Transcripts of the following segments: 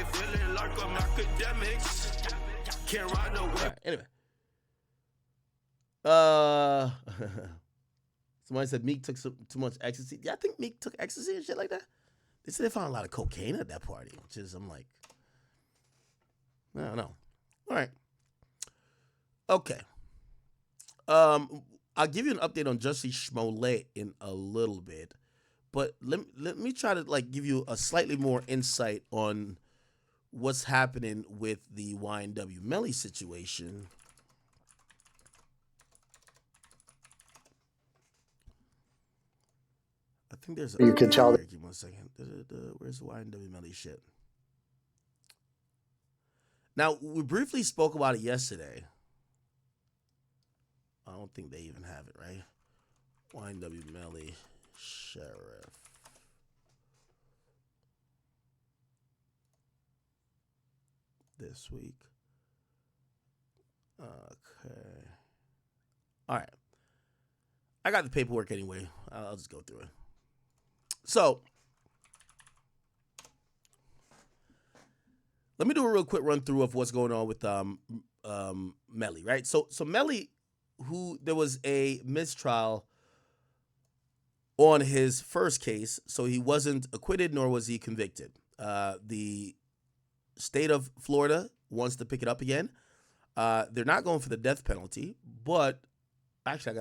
feeling like I'm academics. Can't ride no whip. Anyway. Somebody said Meek took too much ecstasy. Yeah, I think Meek took ecstasy and shit like that. They said they found a lot of cocaine at that party, which is, I'm like, I don't know. All right. Okay. I'll give you an update on Jussie Smollett in a little bit, but let me try to like give you a slightly more insight on what's happening with the YNW Melly situation. I think there's you can tell. Give me 1 second. Where's the YNW Melly shit? Now, we briefly spoke about it yesterday. I don't think they even have it, right? YNW Melly Sheriff. This week. Okay. All right. I got the paperwork anyway. I'll just go through it. So, let me do a real quick run through of what's going on with Melly, right? So Melly, who there was a mistrial on his first case, so he wasn't acquitted nor was he convicted. The state of Florida wants to pick it up again. They're not going for the death penalty, but actually,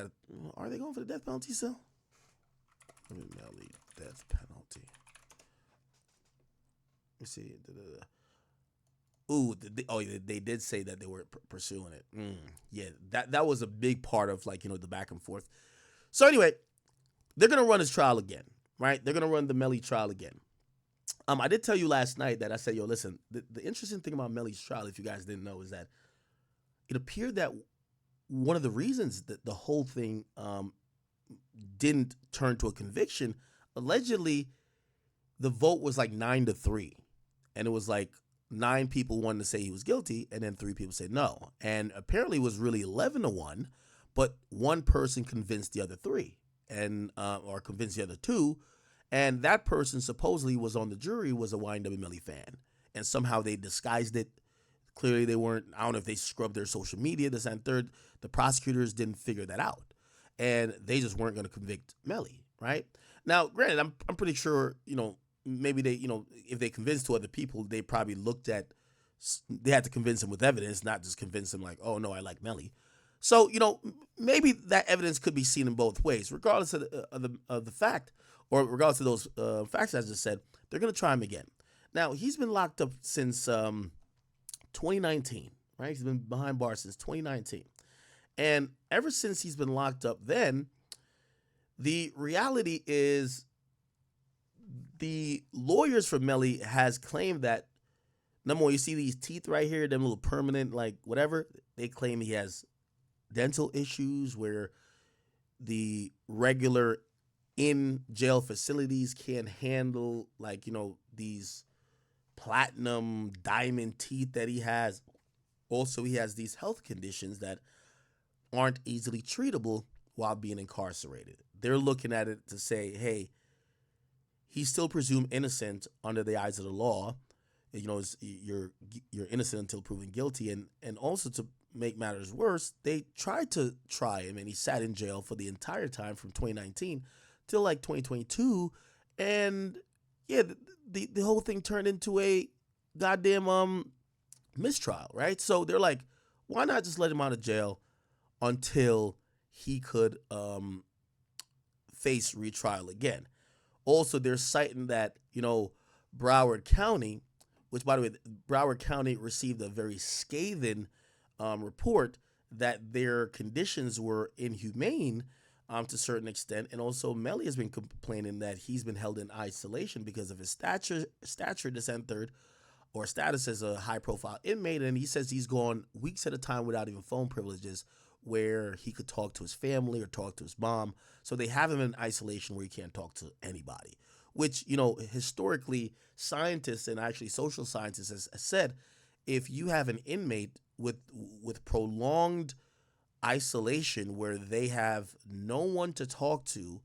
are they going for the death penalty still? Melly death penalty. Let me see. Ooh, they did say that they were pursuing it. Yeah, that was a big part of like, the back and forth. So anyway, they're gonna run his trial again, right? They're gonna run the Melly trial again. I did tell you last night that I said, yo, listen, the interesting thing about Melly's trial, if you guys didn't know, is that it appeared that one of the reasons that the whole thing didn't turn to a conviction, allegedly, the vote was like 9-3, and it was like 9 people wanted to say he was guilty, and then 3 people said no. And apparently, it was really 11-1, but one person convinced the other 3, and or convinced the other 2, and that person supposedly was on the jury, was a YNW Melly fan, and somehow they disguised it. Clearly, they weren't. I don't know if they scrubbed their social media, this and third. The prosecutors didn't figure that out, and they just weren't going to convict Melly, right? Now, granted, I'm pretty sure, maybe they, if they convinced 2 other people, they probably they had to convince him with evidence, not just convince him like, oh no, I like Melly. So, maybe that evidence could be seen in both ways, regardless of the fact, or regardless of those facts I just said. They're going to try him again. Now, he's been locked up since 2019, right? He's been behind bars since 2019. And ever since he's been locked up then, the reality is the lawyers for Melly has claimed that, number one, you see these teeth right here, them little permanent, like whatever, they claim he has dental issues where the regular in-jail facilities can't handle, like, these platinum diamond teeth that he has. Also, he has these health conditions that aren't easily treatable while being incarcerated. They're looking at it to say, hey, he's still presumed innocent under the eyes of the law. You're innocent until proven guilty. And also, to make matters worse, they tried to try him and he sat in jail for the entire time from 2019 till like 2022. And yeah, the whole thing turned into a goddamn mistrial, right? So they're like, why not just let him out of jail until he could face retrial again? Also, they're citing that, Broward County, which, by the way, Broward County received a very scathing report that their conditions were inhumane to a certain extent. And also, Melly has been complaining that he's been held in isolation because of his stature, this and third, or status as a high-profile inmate. And he says he's gone weeks at a time without even phone privileges where he could talk to his family or talk to his mom. So they have him in isolation where he can't talk to anybody, which, historically, scientists and actually social scientists has said, if you have an inmate with prolonged isolation where they have no one to talk to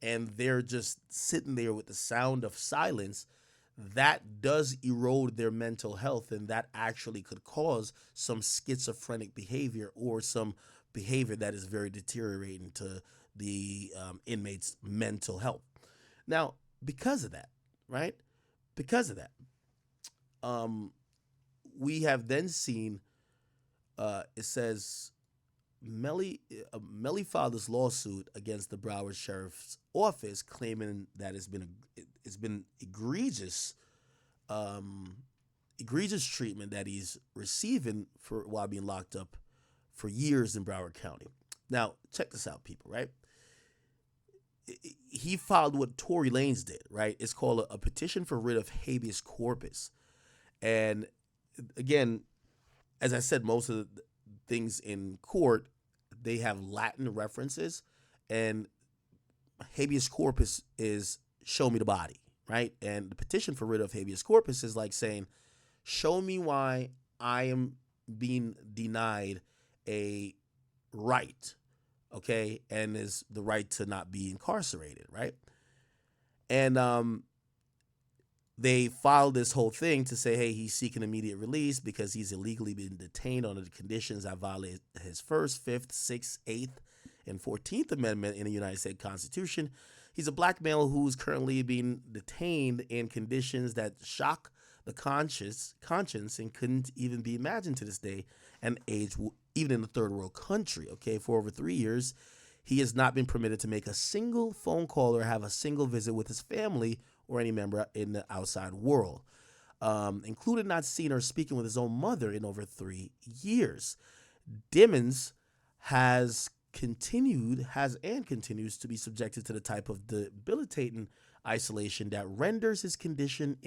and they're just sitting there with the sound of silence, that does erode their mental health, and that actually could cause some schizophrenic behavior or some behavior that is very deteriorating to the inmate's mental health. Now, because of that, right? Because of that, um, we have then seen it says Melly filed this lawsuit against the Broward Sheriff's Office, claiming that it's been um, egregious treatment that he's receiving for while being locked up for years in Broward County. Now, check this out, people. Right? He filed what Tory Lanez did. Right? It's called a petition for writ of habeas corpus. And again, as I said, most of the things in court, they have Latin references, and habeas corpus is show me the body, right? And the petition for writ of habeas corpus is like saying, show me why I am being denied a right, okay, and is the right to not be incarcerated, right? And they filed this whole thing to say, hey, he's seeking immediate release because he's illegally been detained under the conditions that violate his First, Fifth, Sixth, Eighth, and 14th Amendment in the United States Constitution. He's a black male who's currently being detained in conditions that shock the conscience and couldn't even be imagined to this day and age, even in a third world country. Okay, for over 3 years, he has not been permitted to make a single phone call or have a single visit with his family or any member in the outside world, including not seeing or speaking with his own mother in over 3 years. Dimmons has and continues to be subjected to the type of debilitating isolation that renders his condition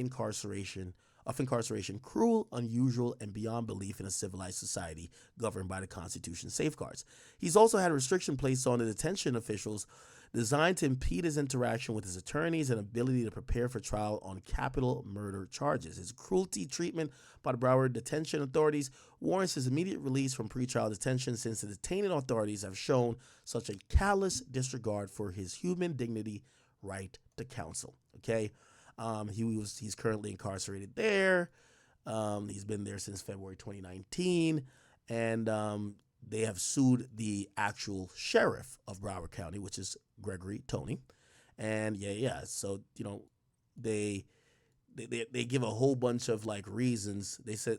of incarceration cruel, unusual, and beyond belief in a civilized society governed by the Constitution's safeguards. He's also had a restriction placed on the detention officials designed to impede his interaction with his attorneys and ability to prepare for trial on capital murder charges. His cruelty treatment by the Broward detention authorities warrants his immediate release from pretrial detention, since the detaining authorities have shown such a callous disregard for his human dignity, right to counsel. Okay, he's currently incarcerated there. He's been there since February 2019, and they have sued the actual sheriff of Broward County, which is Gregory Tony. And so they give a whole bunch of like reasons. They said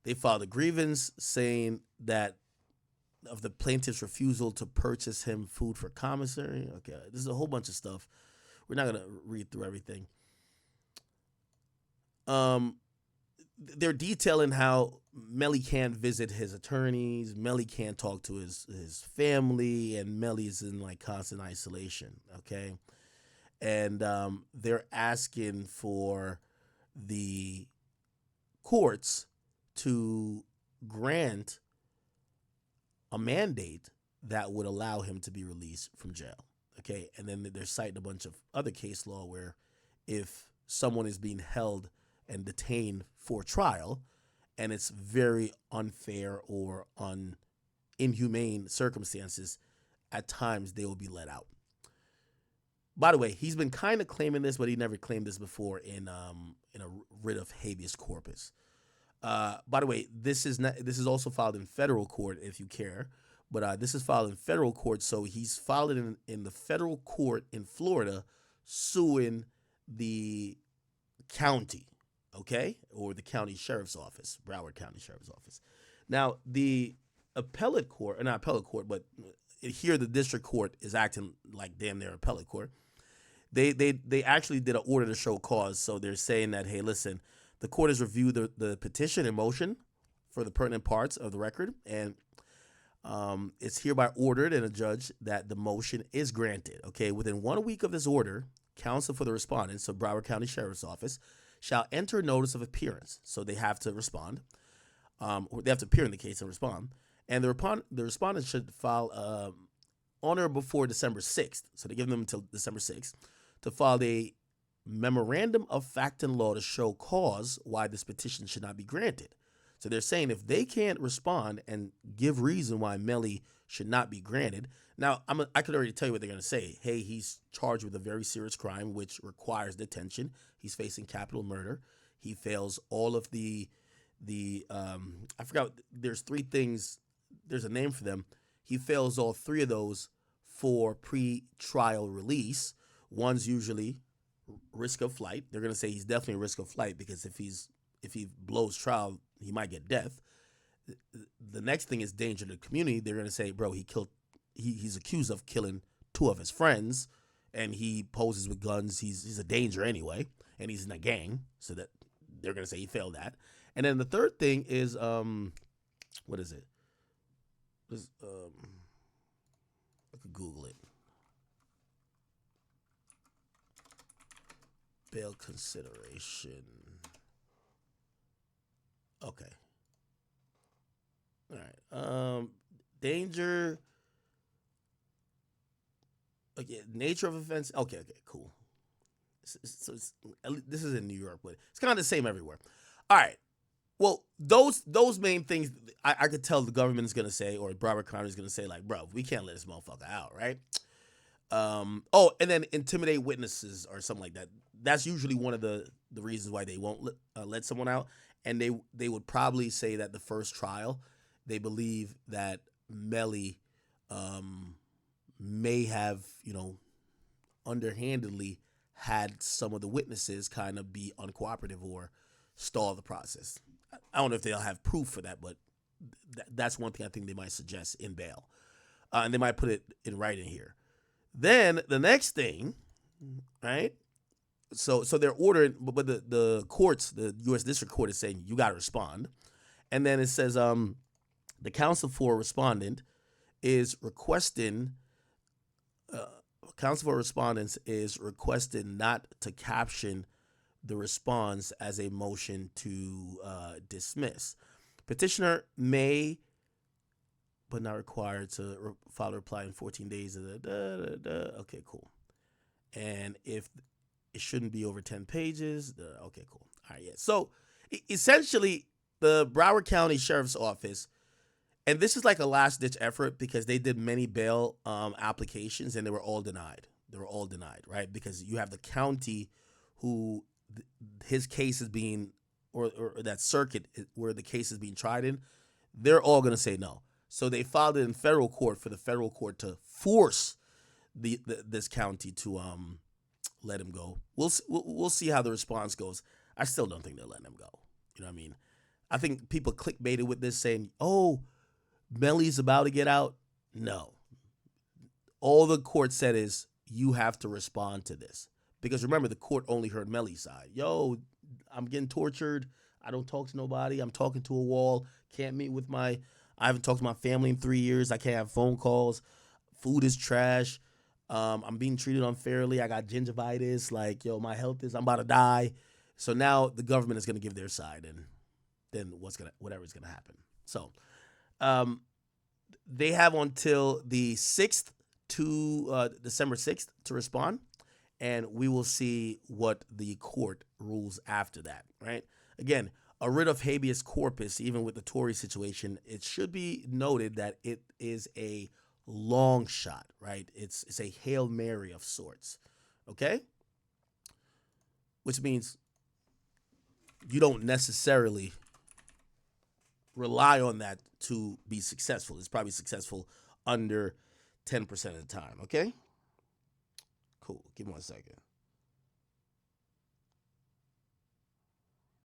they filed a grievance saying that of the plaintiff's refusal to purchase him food for commissary. Okay, this is a whole bunch of stuff. We're not gonna read through everything. They're detailing how Melly can't visit his attorneys, Melly can't talk to his family, and Melly's in like constant isolation. Okay, and they're asking for the courts to grant a mandate that would allow him to be released from jail. Okay, and then they're citing a bunch of other case law where if someone is being held and detained for trial and it's very unfair or inhumane circumstances, at times they will be let out. By the way, he's been kind of claiming this, but he never claimed this before in a writ of habeas corpus. By the way, this is also filed in federal court if you care, but this is filed in federal court. So he's filed it in the federal court in Florida, suing the county, okay, or the county sheriff's office, Broward County Sheriff's Office. Now the appellate court, or not appellate court, but here the district court is acting like damn near appellate court. They actually did an order to show cause. So they're saying that, hey, listen, the court has reviewed the petition and motion for the pertinent parts of the record, and it's hereby ordered and adjudged that the motion is granted. Okay, within 1 week of this order, counsel for the respondents of Broward County Sheriff's Office shall enter a notice of appearance. So they have to respond, or they have to appear in the case and respond. And the respondent should file on or before December 6th. So they give them until December 6th to file a memorandum of fact and law to show cause why this petition should not be granted. So they're saying if they can't respond and give reason why Melly should not be granted. Now, I could already tell you what they're going to say. Hey, he's charged with a very serious crime, which requires detention. He's facing capital murder. He fails all of the I forgot. There's 3 things. There's a name for them. He fails all 3 of those for pre-trial release. One's usually risk of flight. They're going to say he's definitely a risk of flight because if he blows trial, he might get death. The next thing is danger to the community. They're going to say, bro, he's accused of killing 2 of his friends, and he poses with guns. He's a danger anyway, and he's in a gang, so that they're going to say he failed that. And then the third thing is, what is it? I could Google it. Bail consideration. Okay. All right. Danger. Okay. Nature of offense. Okay. Cool. So this is in New York, but it's kind of the same everywhere. All right. Well, those main things I could tell the government is gonna say, or Broward County is gonna say, like, bro, we can't let this motherfucker out, right? And then intimidate witnesses or something like that. That's usually one of the reasons why they won't let someone out. And they would probably say that the first trial, they believe that Melly may have, underhandedly had some of the witnesses kind of be uncooperative or stall the process. I don't know if they'll have proof for that, but that's one thing I think they might suggest in bail. And they might put it in writing here. Then the next thing, right? So they're ordering, but the courts, the U.S. District Court is saying you got to respond. And then it says the counsel for respondent is requesting, counsel for respondents is requesting not to caption the response as a motion to dismiss. Petitioner may, but not required to file a reply in 14 days. Okay, cool. And if it shouldn't be over 10 pages, okay, cool. All right, yeah. So essentially, the Broward County Sheriff's Office, and this is like a last-ditch effort because they did many bail applications and they were all denied. Right? Because you have the county who his case is being, or that circuit where the case is being tried in, they're all going to say no. So they filed it in federal court for the federal court to force this county to let him go. We'll see how the response goes. I still don't think they're letting him go. You know what I mean? I think people clickbaited with this saying, "Oh, Melly's about to get out." No. All the court said is you have to respond to this. Because remember, the court only heard Melly's side. Yo, I'm getting tortured. I don't talk to nobody. I'm talking to a wall. Can't meet with I haven't talked to my family in 3 years. I can't have phone calls. Food is trash. I'm being treated unfairly. I got gingivitis. Like, yo, my health I'm about to die. So now the government is going to give their side, and then whatever's going to happen. So they have until the 6th to December 6th to respond. And we will see what the court rules after that, right? Again, a writ of habeas corpus, even with the Tory situation, it should be noted that it is a long shot, right? It's a Hail Mary of sorts, okay? Which means you don't necessarily rely on that to be successful. It's probably successful under 10% of the time, okay? Cool. Give me 1 second.